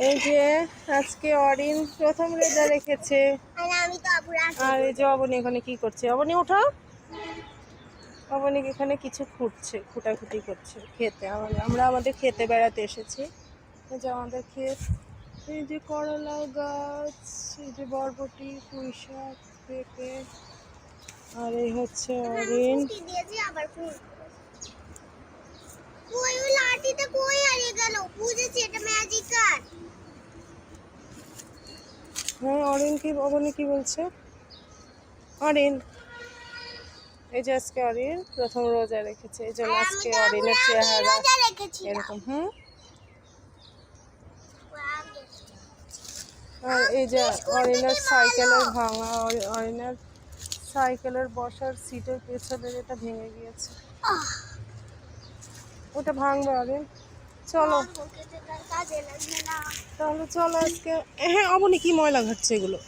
এই যে আজকে অরিন প্রথম রোজা রেখেছে। আর এই যে অবনী এখানে কি করছে? অবনী ওঠো। অবনী এখানে কিছু খুঁটাখুটি করছে খেতে। আমরা আমাদের খেতে বেড়াতে এসেছি। এই যে আমাদের ক্ষেত, এই যে করলা গাছ, এই যে বরবটি, পুঁই শাক, পেঁপে। আর এই হচ্ছে অরিন। হ্যাঁ অরিন কি, অবনী কি বলছে? অরিন এই যে আজকে অরিন প্রথম রোজা রেখেছে, এই জন্য আজকে অরিনের চেহারা এরকম। আর এই যে অরিনের সাইকেলের ভাঙা, অরিনের সাইকেলের বসার সিটের পেছনের এটা ভেঙে গিয়েছে, ওটা ভাঙবে অরিন। চলো তাহলে চলো আজকে। হ্যাঁ অবনী কি ময়লা ঘাটছে এগুলো?